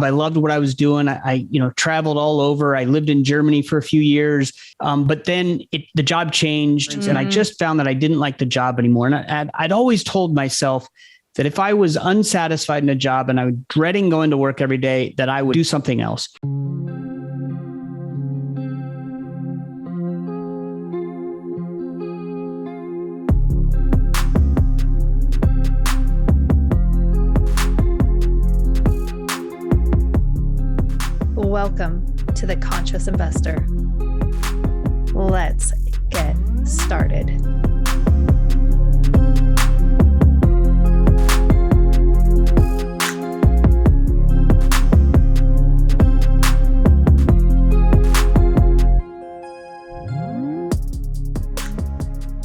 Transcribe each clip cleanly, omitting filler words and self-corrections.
I loved what I was doing. I traveled all over. I lived in Germany for a few years. But then the job changed and I just found that I didn't like the job anymore. And I'd always told myself that if I was unsatisfied in a job and I was dreading going to work every day, that I would do something else. Welcome to The Conscious Investor. Let's get started.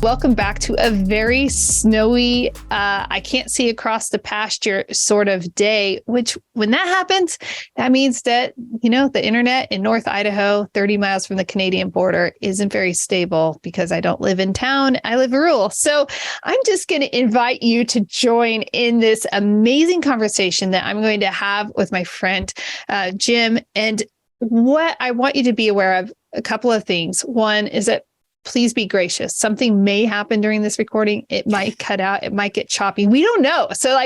Welcome back to a very snowy, I can't see across the pasture sort of day, which when that happens, that means that, the internet in North Idaho, 30 miles from the Canadian border, isn't very stable because I don't live in town. I live rural. So I'm just going to invite you to join in this amazing conversation that I'm going to have with my friend, Jim. And what I want you to be aware of, a couple of things. One is that please be gracious. Something may happen during this recording. It might cut out. It might get choppy. We don't know. So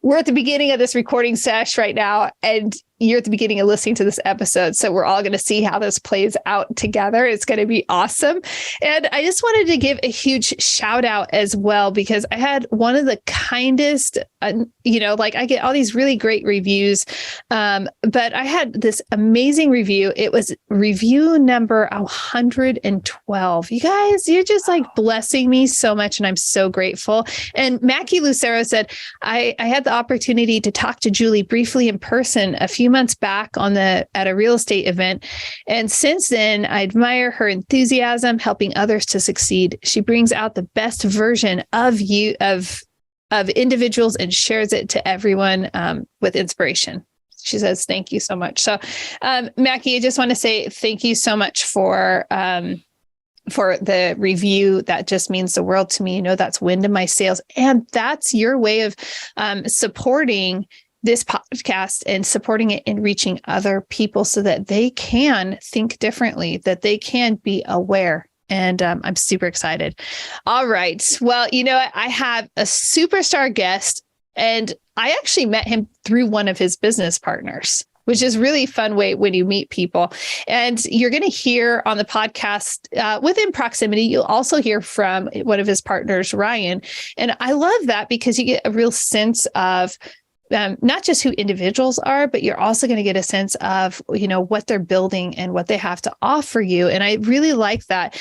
we're at the beginning of this recording sesh right now, and you're at the beginning of listening to this episode. So we're all going to see how this plays out together. It's going to be awesome. And I just wanted to give a huge shout out as well, because I had one of the kindest, I get all these really great reviews. But I had this amazing review. It was review number 112. You guys, you're just blessing me so much. And I'm so grateful. And Mackie Lucero said, I had the opportunity to talk to Julie briefly in person a few months back at a real estate event. And since then, I admire her enthusiasm, helping others to succeed. She brings out the best version of individuals and shares it to everyone with inspiration. She says, thank you so much. So, Mackie, I just want to say thank you so much for the review. That just means the world to me. That's wind in my sails. And that's your way of supporting this podcast and supporting it in reaching other people so that they can think differently, that they can be aware. And I'm super excited. All right. Well, I have a superstar guest, and I actually met him through one of his business partners, which is really a fun way when you meet people. And you're going to hear on the podcast within proximity, you'll also hear from one of his partners, Ryan. And I love that because you get a real sense of not just who individuals are, but you're also going to get a sense of, what they're building and what they have to offer you. And I really like that.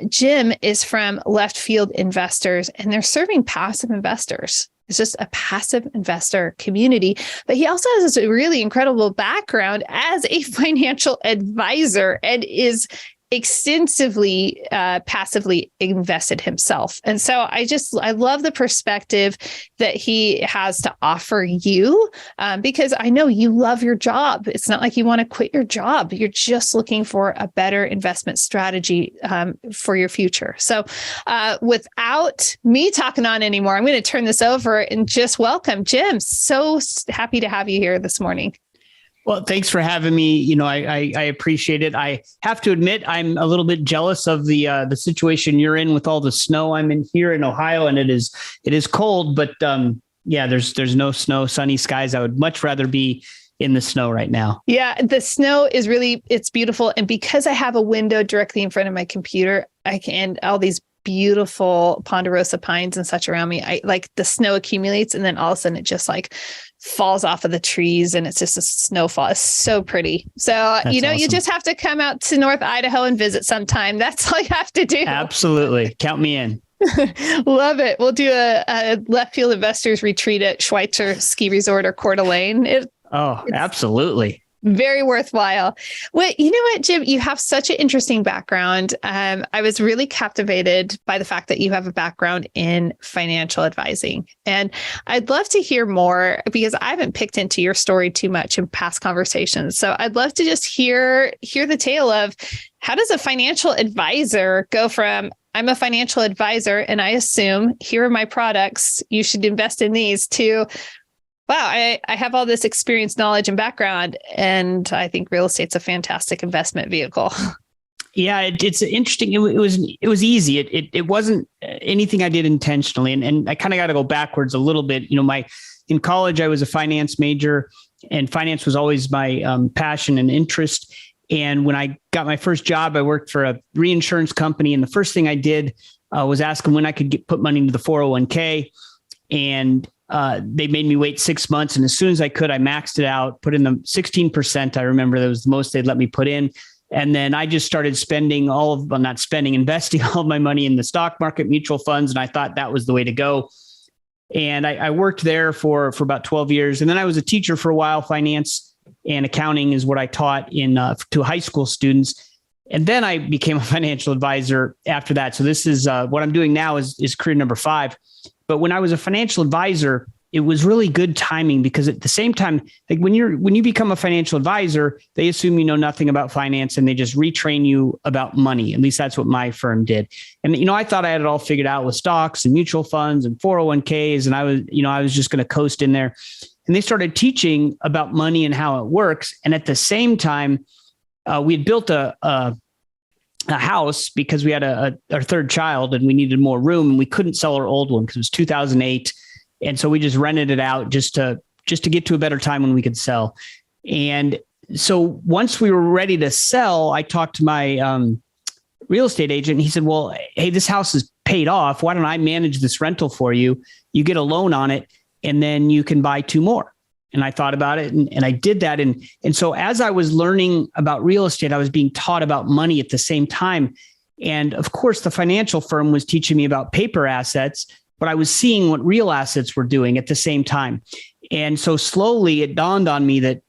Jim is from Left Field Investors, and they're serving passive investors. It's just a passive investor community, but he also has a really incredible background as a financial advisor and is extensively passively invested himself. And so I love the perspective that he has to offer you because I know you love your job. It's not like you want to quit your job. You're just looking for a better investment strategy for your future. So without me talking on anymore, I'm going to turn this over and just welcome Jim. So happy to have you here this morning. Well, thanks for having me. I appreciate it. I have to admit, I'm a little bit jealous of the situation you're in with all the snow. I'm in here in Ohio, and it is cold, but there's no snow, sunny skies. I would much rather be in the snow right now. Yeah, the snow is it's beautiful. And because I have a window directly in front of my computer, all these beautiful ponderosa pines and such around me, the snow accumulates, and then all of a sudden it just falls off of the trees, and it's just a snowfall. It's so pretty. So, That's awesome. You just have to come out to North Idaho and visit sometime. That's all you have to do. Absolutely. Count me in. Love it. We'll do a Left Field Investors retreat at Schweitzer Ski Resort or Coeur d'Alene. Absolutely. Very worthwhile. Well, you know what, Jim, you have such an interesting background. I was really captivated by the fact that you have a background in financial advising. And I'd love to hear more because I haven't picked into your story too much in past conversations. So I'd love to just hear the tale of how does a financial advisor go from I'm a financial advisor and I assume here are my products, you should invest in these, to wow, I have all this experience, knowledge, and background, and I think real estate's a fantastic investment vehicle. Yeah, it's interesting. It was easy. It wasn't anything I did intentionally, and I kind of got to go backwards a little bit. In college I was a finance major, and finance was always my passion and interest. And when I got my first job, I worked for a reinsurance company, and the first thing I did was ask them when I could put money into the 401k, and they made me wait 6 months. And as soon as I could, I maxed it out, put in the 16%. I remember that was the most they'd let me put in. And then I just started investing all of my money in the stock market, mutual funds. And I thought that was the way to go. And I worked there for about 12 years. And then I was a teacher for a while. Finance and accounting is what I taught to high school students. And then I became a financial advisor after that. So this is what I'm doing now is career number 5. But when I was a financial advisor, it was really good timing, because at the same time, like when you become a financial advisor, they assume you know nothing about finance and they just retrain you about money. At least that's what my firm did. And, I thought I had it all figured out with stocks and mutual funds and 401ks. And I was just going to coast in there. And they started teaching about money and how it works. And at the same time, we had built a house because we had our third child and we needed more room, and we couldn't sell our old one because it was 2008. And so we just rented it out just to get to a better time when we could sell. And so once we were ready to sell, I talked to my real estate agent, and he said, well, hey, this house is paid off. Why don't I manage this rental for you? You get a loan on it, and then you can buy 2 more. And I thought about it, and I did that. And so as I was learning about real estate, I was being taught about money at the same time. And of course, the financial firm was teaching me about paper assets, but I was seeing what real assets were doing at the same time. And so slowly it dawned on me that,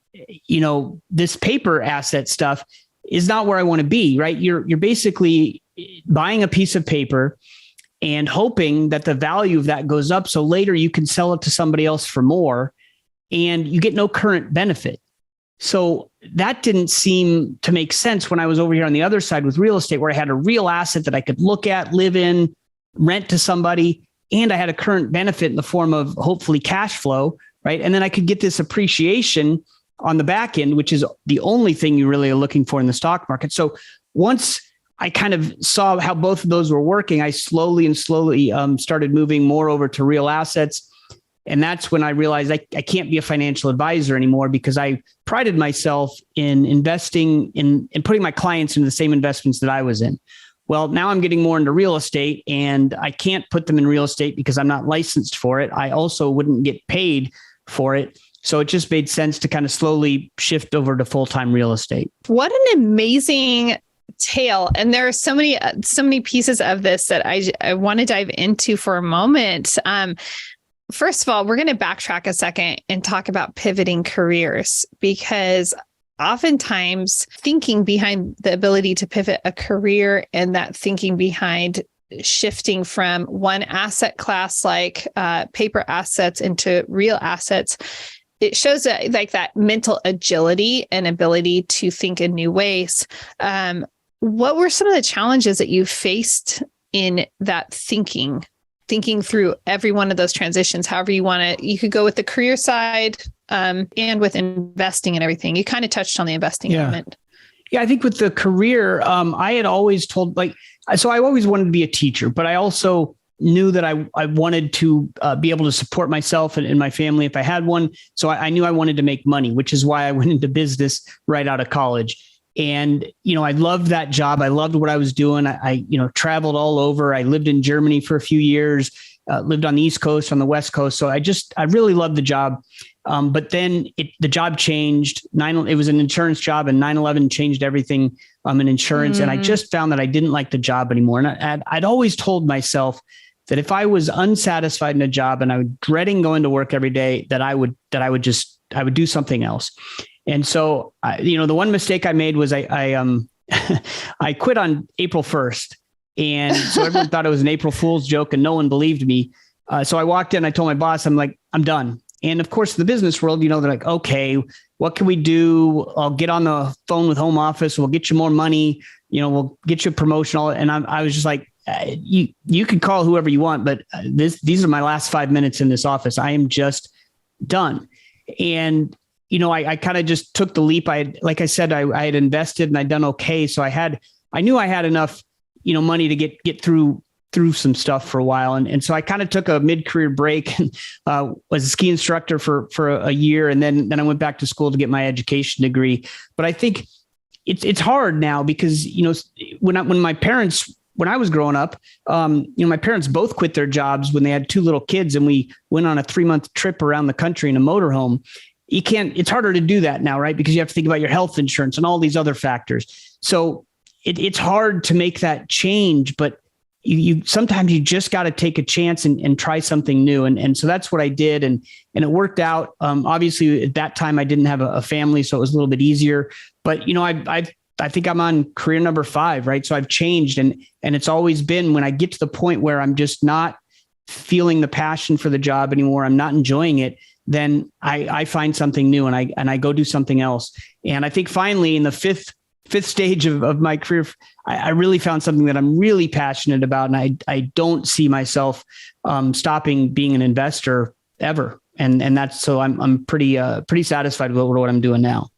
this paper asset stuff is not where I want to be, right? You're basically buying a piece of paper and hoping that the value of that goes up, so later you can sell it to somebody else for more, and you get no current benefit. So that didn't seem to make sense when I was over here on the other side with real estate, where I had a real asset that I could look at, live in, rent to somebody, and I had a current benefit in the form of hopefully cash flow, right? And then I could get this appreciation on the back end, which is the only thing you really are looking for in the stock market. So once I kind of saw how both of those were working, I slowly started moving more over to real assets. And that's when I realized I can't be a financial advisor anymore, because I prided myself in investing in putting my clients into the same investments that I was in. Well, now I'm getting more into real estate, and I can't put them in real estate because I'm not licensed for it. I also wouldn't get paid for it. So it just made sense to kind of slowly shift over to full-time real estate. What an amazing tale. And there are so many pieces of this that I want to dive into for a moment. First of all, we're going to backtrack a second and talk about pivoting careers, because oftentimes thinking behind the ability to pivot a career and that thinking behind shifting from one asset class like paper assets into real assets, it shows that mental agility and ability to think in new ways. What were some of the challenges that you faced in that thinking through every one of those transitions? However you could go with the career side and with investing and everything. You kind of touched on the investing element. Yeah, I think with the career, I had always told, so I always wanted to be a teacher, but I also knew that I wanted to be able to support myself and my family if I had one. So I knew I wanted to make money, which is why I went into business right out of college. And, I loved that job. I loved what I was doing. I traveled all over. I lived in Germany for a few years, lived on the East Coast, on the West Coast. So I really loved the job. But then the job changed. It was an insurance job, and 9/11 changed everything in insurance. And I just found that I didn't like the job anymore. And I'd always told myself that if I was unsatisfied in a job and I was dreading going to work every day, that I would do something else. And so, the one mistake I made was I quit on April 1st. And so everyone thought it was an April Fool's joke and no one believed me. So I walked in, I told my boss, I'm like, I'm done. And of course, the business world, they're like, okay, what can we do? I'll get on the phone with home office. We'll get you more money. We'll get you a promotion. And I was just like, you can call whoever you want, but these are my last 5 minutes in this office. I am just done. And, I kind of just took the leap. Like I said, I had invested and I'd done okay. So I knew I had enough, money to get through some stuff for a while. And so I kind of took a mid-career break and was a ski instructor for a year. And then I went back to school to get my education degree. But I think it's hard now because, when I was growing up, my parents both quit their jobs when they had 2 little kids, and we went on a 3-month trip around the country in a motorhome. It's harder to do that now, right? Because you have to think about your health insurance and all these other factors. So it's hard to make that change, but you sometimes you just got to take a chance and try something new. And so that's what I did. And it worked out. Obviously at that time I didn't have a family, so it was a little bit easier, but I think I'm on career number 5, right? So I've changed, and it's always been when I get to the point where I'm just not feeling the passion for the job anymore, I'm not enjoying it, then I find something new and I go do something else. And I think finally in the fifth stage of my career, I really found something that I'm really passionate about. And I don't see myself stopping being an investor ever. And that's, so I'm pretty satisfied with what I'm doing now.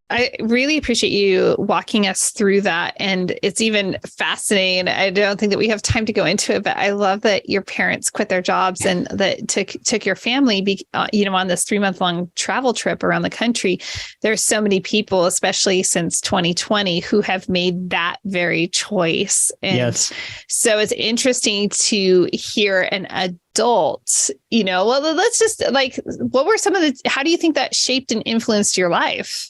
I really appreciate you walking us through that. And it's even fascinating. I don't think that we have time to go into it, but I love that your parents quit their jobs and that took your family, on this 3-month-long travel trip around the country. There's so many people, especially since 2020, who have made that very choice. And yes. So it's interesting to hear an adult, let's just what were some of how do you think that shaped and influenced your life?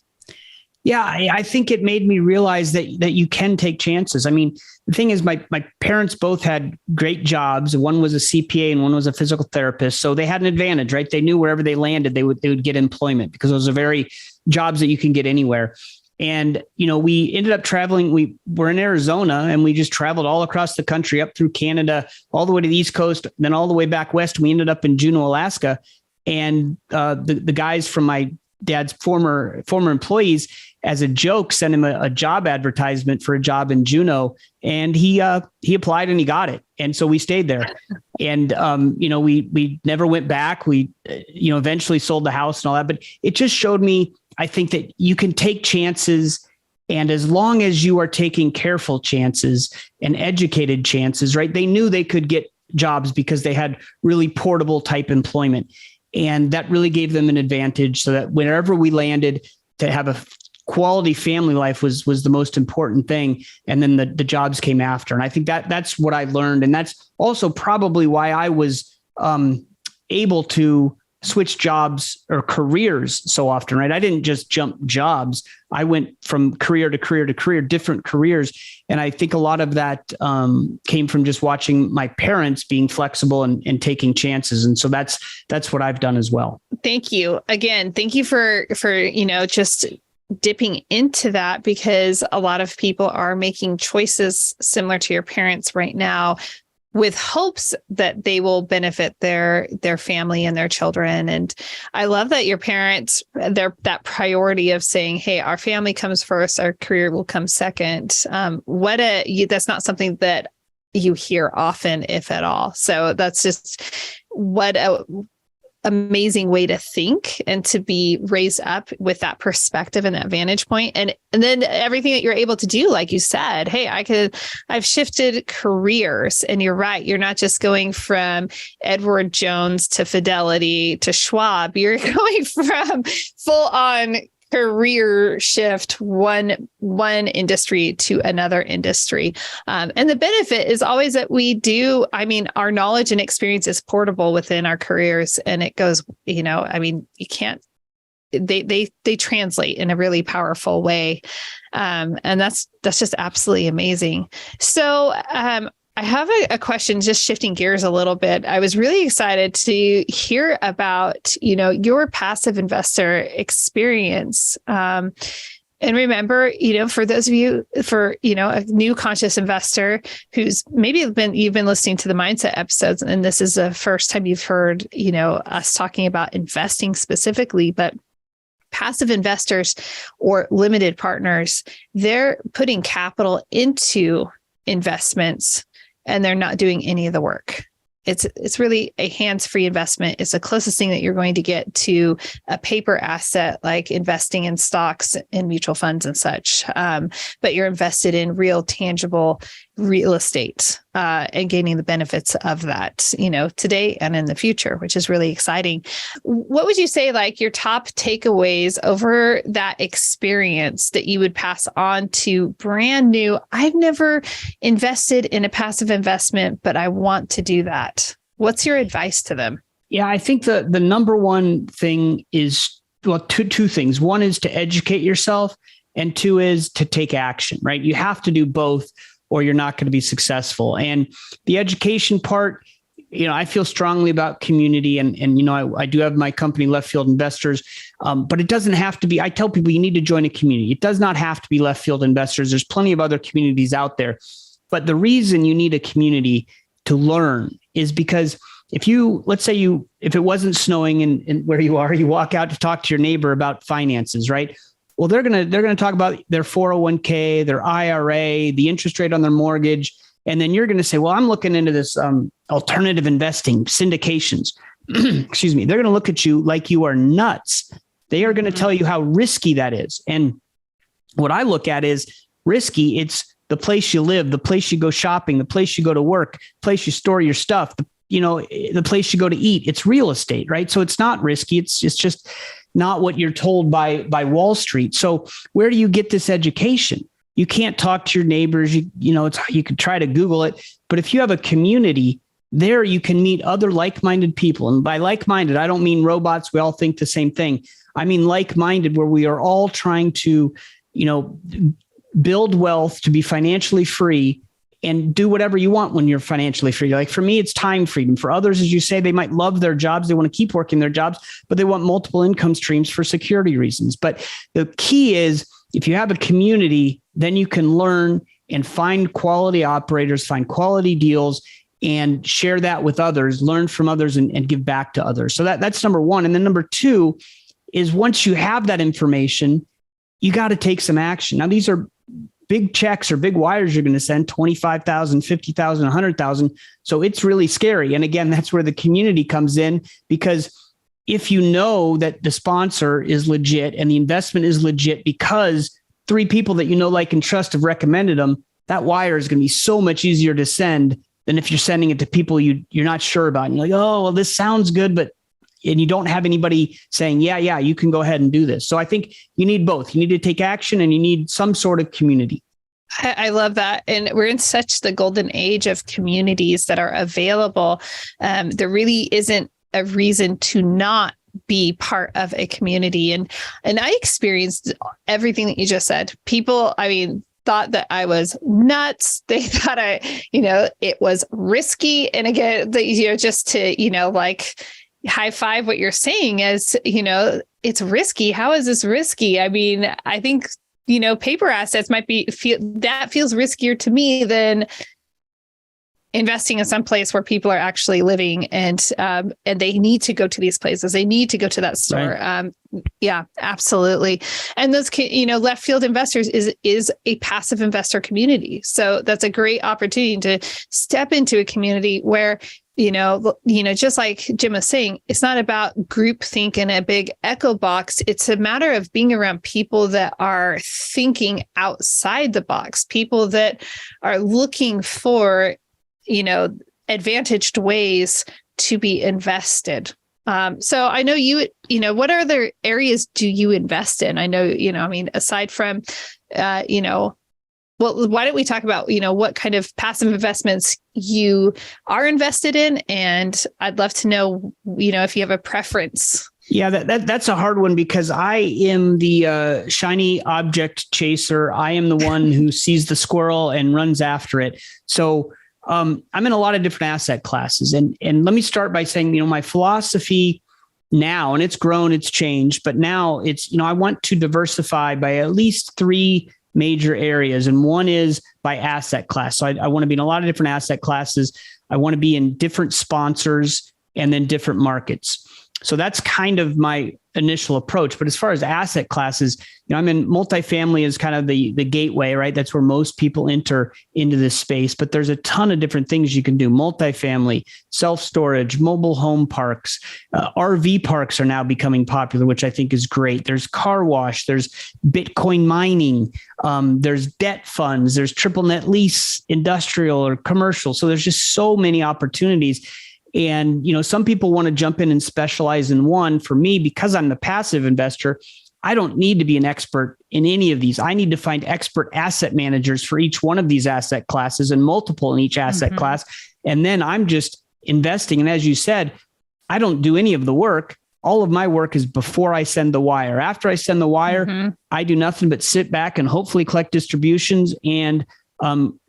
Yeah, I think it made me realize that you can take chances. I mean, the thing is, my parents both had great jobs. One was a CPA and one was a physical therapist. So they had an advantage, right? They knew wherever they landed, they would get employment, because those are very jobs that you can get anywhere. And, we ended up traveling. We were in Arizona and we just traveled all across the country, up through Canada, all the way to the East Coast, then all the way back west. We ended up in Juneau, Alaska. And the guys from my dad's former employees, as a joke, sent him a job advertisement for a job in Juneau, and he applied and he got it. And so we stayed there, and we never went back. We eventually sold the house and all that, but it just showed me, I think, that you can take chances, and as long as you are taking careful chances and educated chances, right? They knew they could get jobs because they had really portable type employment, and that really gave them an advantage, so that wherever we landed, to have a quality family life was the most important thing. And then the jobs came after. And I think that's what I learned. And that's also probably why I was able to switch jobs or careers so often, right? I didn't just jump jobs. I went from career to career to career, different careers. And I think a lot of that came from just watching my parents being flexible and taking chances. And so that's what I've done as well. Thank you. Again, thank you for just dipping into that, because a lot of people are making choices similar to your parents right now, with hopes that they will benefit their family and their children. And I love that your parents, that priority of saying, hey, our family comes first, our career will come second. That's not something that you hear often, if at all. So that's just what a amazing way to think and to be raised up with that perspective and that vantage point. And then everything that you're able to do, like you said, hey, I've shifted careers, and you're right. You're not just going from Edward Jones to Fidelity to Schwab. You're going from full on career shift, one industry to another industry. And the benefit is always that our knowledge and experience is portable within our careers, and it goes, you can't, they translate in a really powerful way. And that's just absolutely amazing. So, I have a question, just shifting gears a little bit. I was really excited to hear about, your passive investor experience. And remember, for those of you, a new conscious investor who's maybe you've been listening to the mindset episodes, and this is the first time you've heard, us talking about investing specifically, but passive investors or limited partners, they're putting capital into investments and they're not doing any of the work. it's really a hands-free investment. It's the closest thing that you're going to get to a paper asset, like investing in stocks and mutual funds and such. But you're invested in real, tangible real estate and gaining the benefits of that, today and in the future, which is really exciting. What would you say, like your top takeaways over that experience that you would pass on to brand new? I've never invested in a passive investment, but I want to do that. What's your advice to them? Yeah, I think the number one thing is, well, two things. One is to educate yourself, and two is to take action, right? You have to do both, or you're not going to be successful. And the education part, I feel strongly about community, and I do have my company, Left Field Investors, but it doesn't have to be. I tell people you need to join a community. It does not have to be Left Field Investors. There's plenty of other communities out there. But the reason you need a community to learn is because if it wasn't snowing and where you are, you walk out to talk to your neighbor about finances, right? Well, they're going to talk about their 401k, their IRA, the interest rate on their mortgage. And then you're going to say, well, I'm looking into this alternative investing, syndications. Excuse me. They're going to look at you like you are nuts. They are going to tell you how risky that is. And what I look at is risky. It's the place you live, the place you go shopping, the place you go to work, place you store your stuff, the place you go to eat. It's real estate, right? So it's not risky. It's just not what you're told by Wall Street. So where do you get this education? You can't talk to your neighbors. You could try to Google it, but if you have a community there, you can meet other like-minded people. And by like-minded, I don't mean robots. We all think the same thing. I mean like-minded, where we are all trying to, build wealth, to be financially free and do whatever you want when you're financially free. Like for me, it's time freedom. For others, as you say, they might love their jobs. They want to keep working their jobs, but they want multiple income streams for security reasons. But the key is, if you have a community, then you can learn and find quality operators, find quality deals, and share that with others, learn from others, and give back to others. So that's number one. And then number two is, once you have that information, you got to take some action. Now, these are big checks or big wires you're going to send, 25,000, 50,000, 100,000. So it's really scary. And again, that's where the community comes in, because if you know that the sponsor is legit and the investment is legit because 3 people that like, and trust have recommended them, that wire is going to be so much easier to send than if you're sending it to people you're not sure about. And you're like, oh, well, this sounds good, and you don't have anybody saying, yeah, you can go ahead and do this. So I think you need both. You need to take action, and you need some sort of community. I love that. And we're in such the golden age of communities that are available. There really isn't a reason to not be part of a community. And I experienced everything that you just said. People, thought that I was nuts. They thought it was risky. And again, just to, like, high five what you're saying as, it's risky. How is this risky? I think, paper assets feels riskier to me than investing in some place where people are actually living and they need to go to these places. They need to go to that store. Right. Yeah, absolutely. And those, Left Field Investors is a passive investor community. So that's a great opportunity to step into a community where, just like Jim was saying, it's not about groupthink in a big echo box. It's a matter of being around people that are thinking outside the box, people that are looking for, advantaged ways to be invested. So I know what other areas do you invest in? I know, aside from, well, why don't we talk about, what kind of passive investments you are invested in? And I'd love to know, if you have a preference. Yeah, that's a hard one, because I am the shiny object chaser. I am the one who sees the squirrel and runs after it. So I'm in a lot of different asset classes. And let me start by saying, my philosophy now, and it's grown, it's changed, but now it's, I want to diversify by at least 3 major areas. And one is by asset class. So I want to be in a lot of different asset classes. I want to be in different sponsors and then different markets. So that's kind of my initial approach. But as far as asset classes, I'm in multifamily is kind of the gateway, right? That's where most people enter into this space. But there's a ton of different things you can do. Multifamily, self-storage, mobile home parks, RV parks are now becoming popular, which I think is great. There's car wash, there's Bitcoin mining, there's debt funds, there's triple net lease, industrial or commercial. So there's just so many opportunities. And, some people want to jump in and specialize in one. For me, because I'm the passive investor, I don't need to be an expert in any of these. I need to find expert asset managers for each one of these asset classes and multiple in each asset class. And then I'm just investing. And as you said, I don't do any of the work. All of my work is before I send the wire. After I send the wire, I do nothing but sit back and hopefully collect distributions and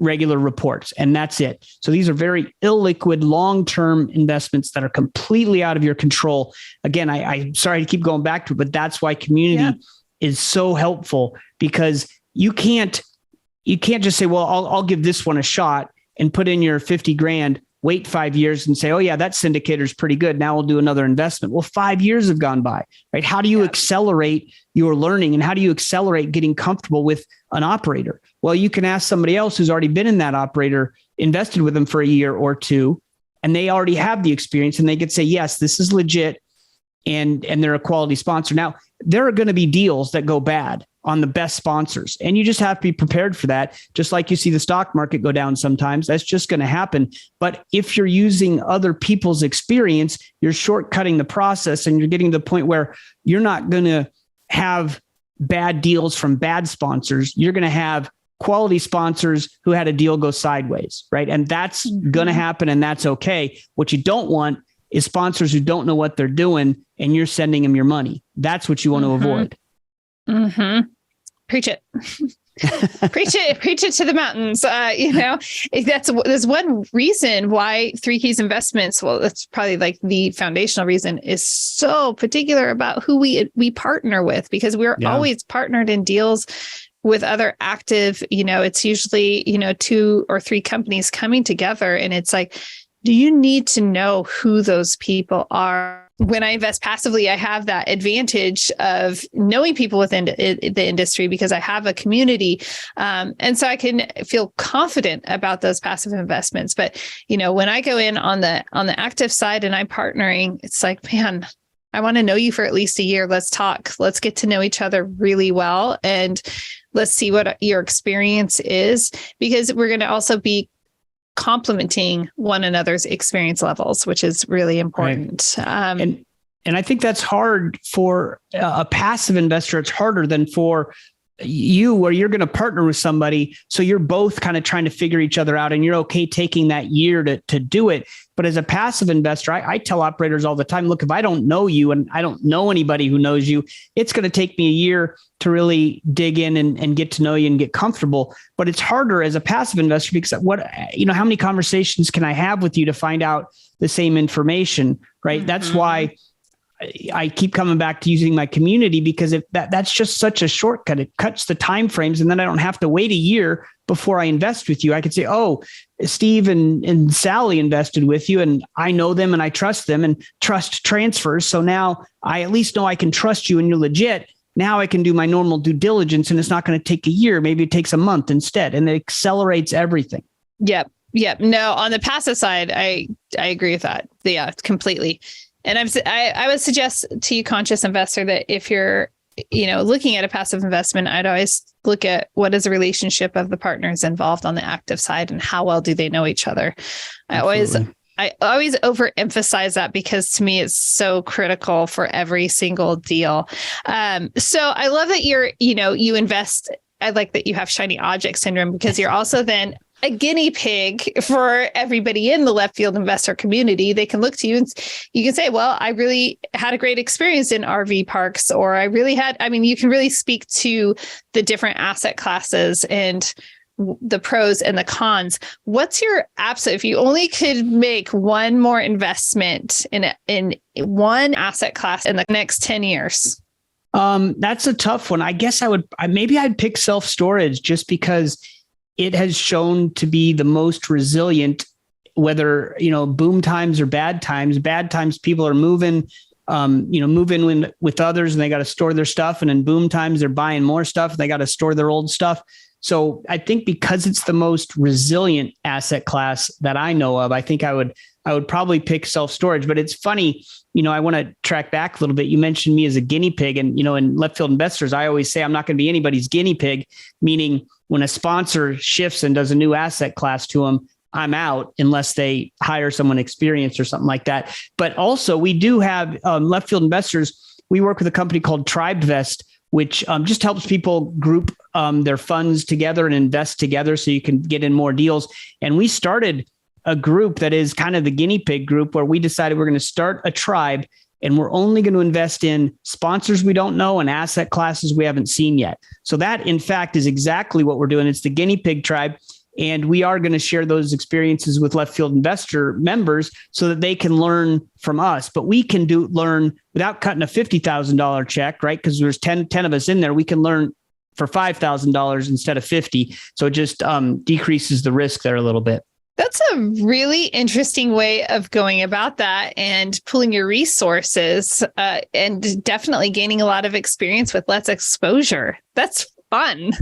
regular reports. And that's it. So these are very illiquid, long-term investments that are completely out of your control. Again, I'm sorry to keep going back to it, but that's why community is so helpful, because you can't just say, well, I'll give this one a shot and put in your 50 grand, wait 5 years and say, oh yeah, that syndicator is pretty good. Now we'll do another investment. Well, 5 years have gone by, right? How do you accelerate your learning, and how do you accelerate getting comfortable with an operator? Well, you can ask somebody else who's already been in that operator, invested with them for a year or two, and they already have the experience, and they could say, yes, this is legit. And they're a quality sponsor. Now, there are going to be deals that go bad on the best sponsors, and you just have to be prepared for that. Just like you see the stock market go down sometimes, that's just going to happen. But if you're using other people's experience, you're shortcutting the process, and you're getting to the point where you're not going to have bad deals from bad sponsors. You're going to have quality sponsors who had a deal go sideways, right? And that's going to happen, and that's okay. What you don't want is sponsors who don't know what they're doing and you're sending them your money. That's what you want to avoid. Preach it. Preach it to the mountains. There's one reason why Three Keys Investments, well, that's probably like the foundational reason, is so particular about who we partner with, because we're always partnered in deals with other active, it's usually, 2 or 3 companies coming together. And it's like, do you need to know who those people are? When I invest passively, I have that advantage of knowing people within the industry because I have a community. And so I can feel confident about those passive investments. But, when I go in on the active side and I'm partnering, it's like, man, I want to know you for at least a year. Let's talk. Let's get to know each other really well. And let's see what your experience is, because we're going to also be complementing one another's experience levels, which is really important. Right. And I think that's hard for a passive investor. It's harder than for you, where you're going to partner with somebody. So you're both kind of trying to figure each other out, and you're okay taking that year to do it. But as a passive investor, I tell operators all the time, look, if I don't know you and I don't know anybody who knows you, it's going to take me a year to really dig in and get to know you and get comfortable. But it's harder as a passive investor because how many conversations can I have with you to find out the same information, right? That's why I keep coming back to using my community, because if that's just such a shortcut. It cuts the time frames, and then I don't have to wait a year before I invest with you. I could say, oh, Steve and Sally invested with you, and I know them and I trust them, and trust transfers. So now I at least know I can trust you and you're legit. Now I can do my normal due diligence, and it's not going to take a year. Maybe it takes a month instead, and it accelerates everything. Yep. No, on the passive side, I agree with that. Yeah, completely. And I would suggest to you, conscious investor, that if you're, looking at a passive investment, I'd always look at what is the relationship of the partners involved on the active side and how well do they know each other. I always overemphasize that, because to me, it's so critical for every single deal. So I love that you invest. I like that you have shiny object syndrome, because you're also then a guinea pig for everybody in the left field investor community. They can look to you and you can say, well, I really had a great experience in RV parks, or you can really speak to the different asset classes and the pros and the cons. What's your absolute, if you only could make one more investment in one asset class in the next 10 years? That's a tough one. I guess I'd pick self-storage, just because it has shown to be the most resilient, whether, boom times or bad times. Bad times, people are moving, move in with others and they got to store their stuff. And in boom times, they're buying more stuff. And they got to store their old stuff. So I think because it's the most resilient asset class that I know of, I think I would probably pick self-storage. But it's funny, I want to track back a little bit. You mentioned me as a guinea pig, and, in Left Field Investors, I always say I'm not going to be anybody's guinea pig, meaning when a sponsor shifts and does a new asset class to them, I'm out unless they hire someone experienced or something like that. But also we do have Left Field Investors. We work with a company called TribeVest, which just helps people group their funds together and invest together so you can get in more deals. And we started a group that is kind of the guinea pig group where we decided we're going to start a tribe and we're only going to invest in sponsors we don't know and asset classes we haven't seen yet. So that, in fact, is exactly what we're doing. It's the guinea pig tribe. And we are going to share those experiences with Left Field Investor members so that they can learn from us. But we can learn without cutting a $50,000 check, right? Because there's 10 of us in there. We can learn for $5,000 instead of 50. So it just decreases the risk there a little bit. That's a really interesting way of going about that and pulling your resources and definitely gaining a lot of experience with less exposure. That's fun.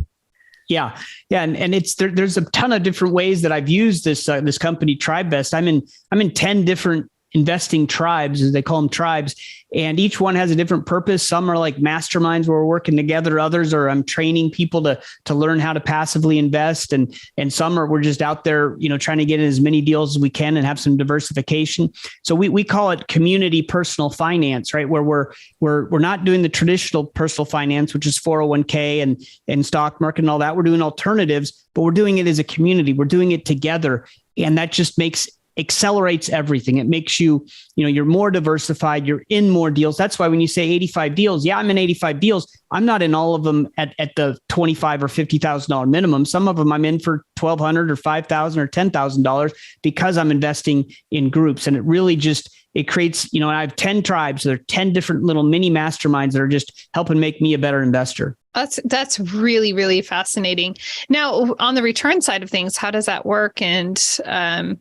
Yeah. And it's there's a ton of different ways that I've used this company TribeVest. I'm in 10 different investing tribes, as they call them, tribes, and each one has a different purpose. Some are like masterminds where we're working together. Others are I'm training people to learn how to passively invest, and some are we're just out there, trying to get in as many deals as we can and have some diversification. So we call it community personal finance, right? Where we're not doing the traditional personal finance, which is 401k and stock market and all that. We're doing alternatives, but we're doing it as a community. We're doing it together, and that just accelerates everything. It makes you, you're more diversified, you're in more deals. That's why when you say 85 deals, yeah, I'm in 85 deals. I'm not in all of them at the $25,000 or $50,000 minimum. Some of them I'm in for $1,200 or $5,000 or $10,000 because I'm investing in groups. And it really it creates, I have 10 tribes. So there are 10 different little mini masterminds that are just helping make me a better investor. That's really, really fascinating. Now, on the return side of things, how does that work? And, so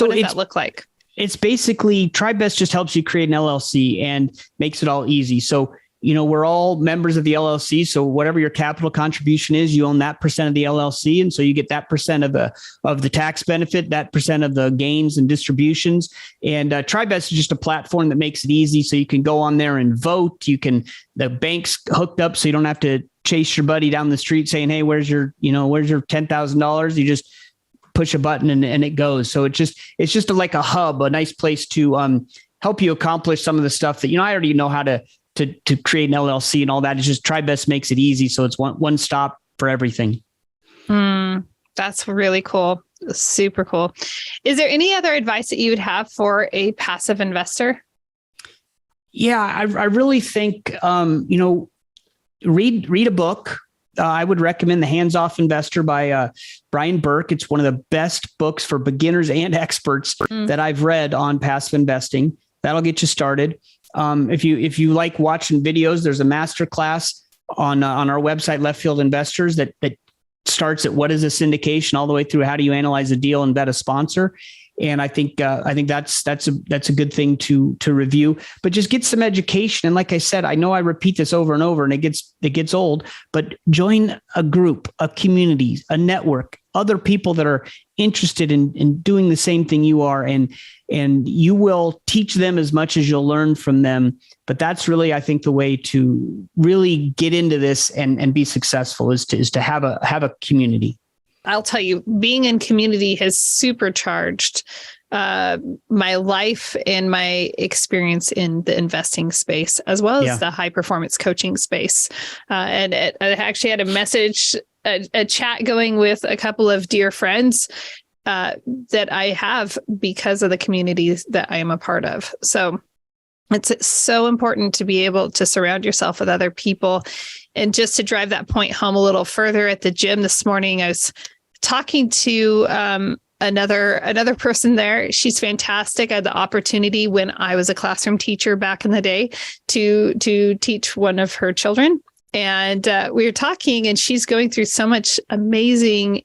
what does that look like? It's basically TribeVest just helps you create an LLC and makes it all easy. So, we're all members of the LLC. So whatever your capital contribution is, you own that percent of the LLC. And so you get that percent of the tax benefit, that percent of the gains and distributions. And TribeVest is just a platform that makes it easy. So you can go on there and vote. The bank's hooked up so you don't have to chase your buddy down the street saying, hey, where's your $10,000? You just push a button and it goes. So it's just like a hub, a nice place to help you accomplish some of the stuff that, I already know how to create an LLC and all that. It's just TribeVest makes it easy. So it's one stop for everything. That's really cool. Super cool. Is there any other advice that you would have for a passive investor? Yeah, I really think, read a book. I would recommend The Hands-Off Investor by Brian Burke. It's one of the best books for beginners and experts that I've read on passive investing. That'll get you started. If you like watching videos, there's a master class on our website, Left Field Investors, that starts at what is a syndication all the way through how do you analyze a deal and vet a sponsor. And I think that's a good thing to review, but just get some education. And like I said, I know I repeat this over and over and it gets old, but join a group, a community, a network, other people that are interested in doing the same thing you are. And you will teach them as much as you'll learn from them. But that's really, I think, the way to really get into this and be successful is to have a community. I'll tell you, being in community has supercharged my life and my experience in the investing space, as well as the high performance coaching space. And I actually had a chat going with a couple of dear friends that I have because of the communities that I am a part of. So it's so important to be able to surround yourself with other people. And just to drive that point home a little further, at the gym this morning, I was talking to another person there. She's fantastic. I had the opportunity when I was a classroom teacher back in the day to teach one of her children. And we were talking, and she's going through so much amazing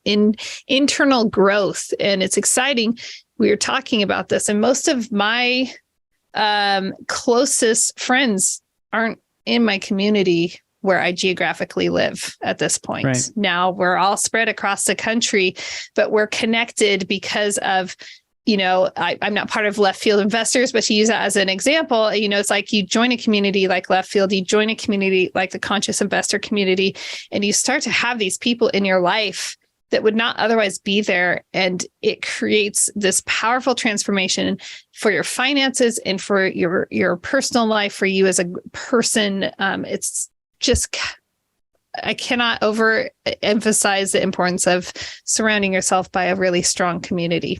internal growth, and it's exciting. We were talking about this, and most of my closest friends aren't in my community where I geographically live at this point. Right. Now we're all spread across the country, but we're connected because of, I'm not part of Left Field Investors, but to use that as an example, it's like you join a community like Left Field, you join a community like the Conscious Investor community, and you start to have these people in your life that would not otherwise be there. And it creates this powerful transformation for your finances and for your personal life, for you as a person. It's just, I cannot overemphasize the importance of surrounding yourself by a really strong community.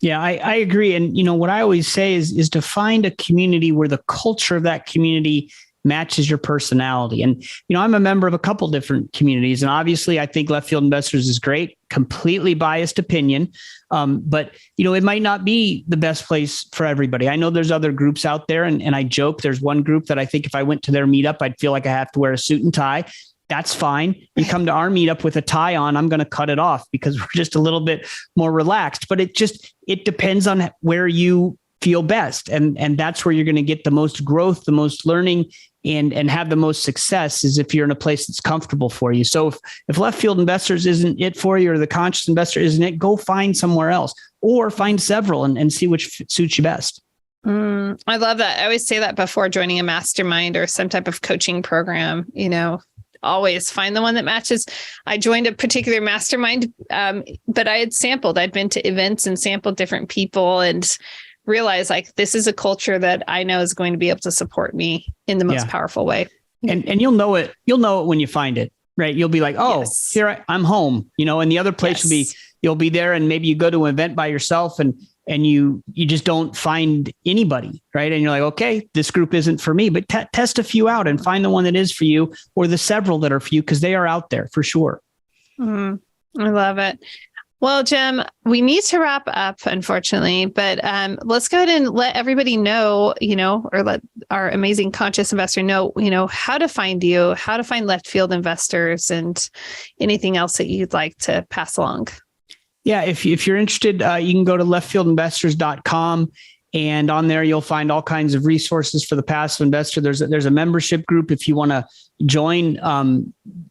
Yeah, I agree. And, what I always say is to find a community where the culture of that community matches your personality. And, I'm a member of a couple different communities, and obviously I think Left Field Investors is great, completely biased opinion. But, it might not be the best place for everybody. I know there's other groups out there, and I joke, there's one group that I think if I went to their meetup, I'd feel like I have to wear a suit and tie. That's fine. You come to our meetup with a tie on, I'm going to cut it off because we're just a little bit more relaxed. But it depends on where you feel best. And that's where you're going to get the most growth, the most learning, and have the most success, is if you're in a place that's comfortable for you. So if Left Field Investors isn't it for you, or the Conscious Investor isn't it, go find somewhere else, or find several and see which suits you best. I love that. I always say that before joining a mastermind or some type of coaching program, always find the one that matches. I joined a particular mastermind, but I had sampled. I'd been to events and sampled different people and realized like this is a culture that I know is going to be able to support me in the most powerful way. And you'll know it. You'll know it when you find it, right? You'll be like, oh, yes. Here I'm home. And the other place will be, you'll be there, and maybe you go to an event by yourself and you just don't find anybody, right? And you're like, okay, this group isn't for me, but test a few out and find the one that is for you, or the several that are for you, because they are out there for sure. I love it. Well, Jim, we need to wrap up, unfortunately, but let's go ahead and let everybody know, or let our amazing Conscious Investor know, how to find you, how to find Left Field Investors, and anything else that you'd like to pass along. Yeah, if you're interested, you can go to leftfieldinvestors.com, and on there you'll find all kinds of resources for the passive investor. There's a membership group if you want to join.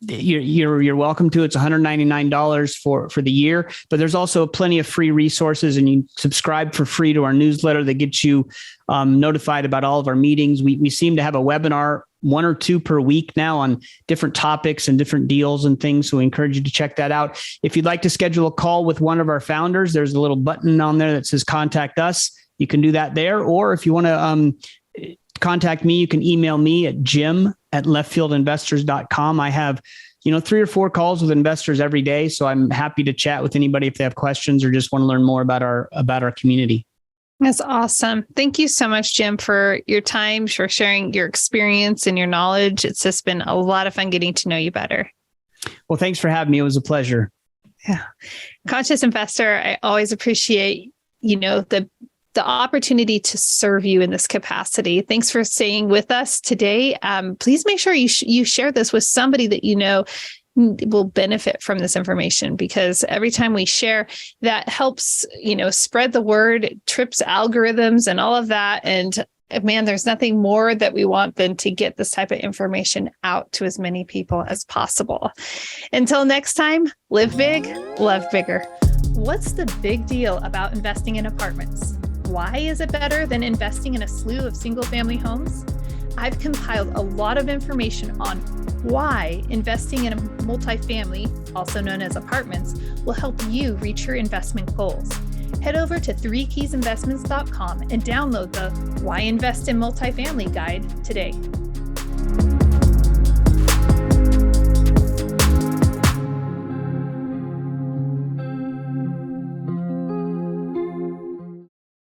You're welcome to. It's $199 for the year, but there's also plenty of free resources, and you subscribe for free to our newsletter that gets you notified about all of our meetings. We seem to have a webinar, 1 or 2 per week now, on different topics and different deals and things. So we encourage you to check that out. If you'd like to schedule a call with one of our founders, there's a little button on there that says contact us. You can do that there. Or if you want to contact me, you can email me at jim@leftfieldinvestors.com. I have, 3 or 4 calls with investors every day. So I'm happy to chat with anybody if they have questions or just want to learn more about our community. That's awesome. Thank you so much, Jim, for your time, for sharing your experience and your knowledge. It's just been a lot of fun getting to know you better. Well, thanks for having me. It was a pleasure. Yeah. Conscious Investor, I always appreciate, the opportunity to serve you in this capacity. Thanks for staying with us today. Please make sure you share this with somebody that will benefit from this information, because every time we share, that helps, spread the word, trips algorithms and all of that. And man, there's nothing more that we want than to get this type of information out to as many people as possible. Until next time, live big, love bigger. What's the big deal about investing in apartments? Why is it better than investing in a slew of single-family homes? I've compiled a lot of information on why investing in a multifamily, also known as apartments, will help you reach your investment goals. Head over to 3keysinvestments.com and download the Why Invest in Multifamily guide today.